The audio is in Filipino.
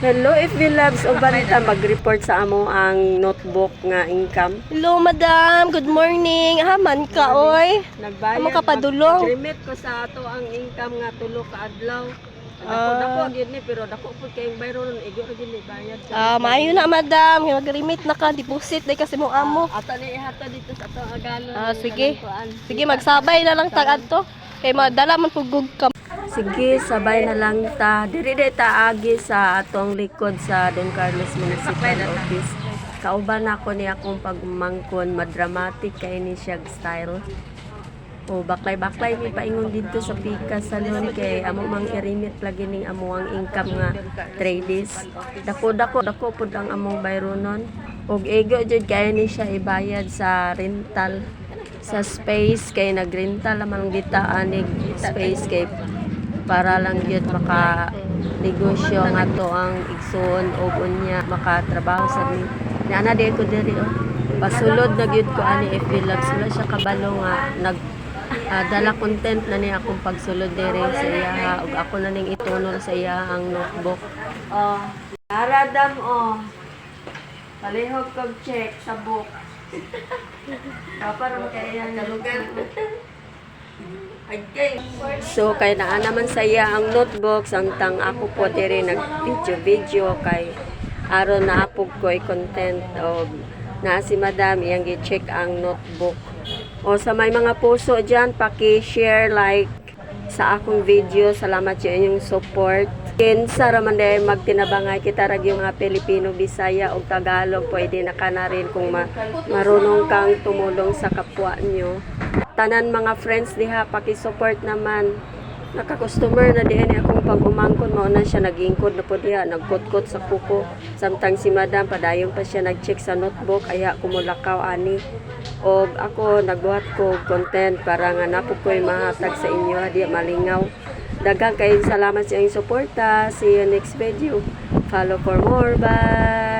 Hello, if we loves o banta mag-report sa amo ang notebook nga income. Hello, madam. Good morning. Haman ka, oy. Nagbayad. Amo ka padulong. Remit ko sa ato ang income nga tulo ka adlaw. Dako gyud ni pero dako pud kay bayro nun igo ra gyud ni bayad. Maayo na, madam. Mag-remit na ka. Deposit day kasi mo amo. Ato ni ihato dito sa ato agalo. Sige. Sige, magsabay na lang tag adto. Kay madala man pugog ka. Sige, sabay na lang ta. Diri ta agi sa atong likod sa Don Carlos Municipal Office. Kauban ako ni akong pagmangkon, madramatic kay ni siya style. O baklay-baklay mi paingon dito sa Pika Salon kay amo mang irimit lagi ning amo ang income nga 3 days. Dako pud ang among bayro nun. Og ego jud kay ni siya ibayad sa rental sa space kay nagrental naman kita anig space kay para lang yun maka negosyo nga to ang igsoon o unya makatrabaho sa mi. Ana di ko diri pasulod na gyud ko ani FB Vlogs wala siya kabalo nga nag dala content na ni akong pagsulod diri sa iya ug ako na ning itunol sa iya ang notebook. Naradam palihog kog check sa book. Para makaya nalugan. So kay naa naman sa iya ang notebook samtang ako po diri nag video kay aron na apog ko content o na si madam iyang gi-check ang notebook. O sa may mga puso diyan paki-share like sa akong video. Salamat sa inyong support. Kinsa ra man day magtinabangay kita ra yung mga Pilipino, Bisaya ug Tagalog pwede na ka na rin kung marunong kang tumulong sa kapwa nyo. Tanan mga friends diha paki-support naman. Naka-customer na diyan akong pag-umangkon mao na siya nag-ingkod na po diha nagkutkot sa kuko samtang si madam padayon pa siya nag-check sa notebook aya kumulakaw ani og ako nagbuhat ko content para nga napo ko'y mahatag sa inyo di malingaw. Daghang kay salamat sa inyong suporta. See you next video. Follow for more. Bye.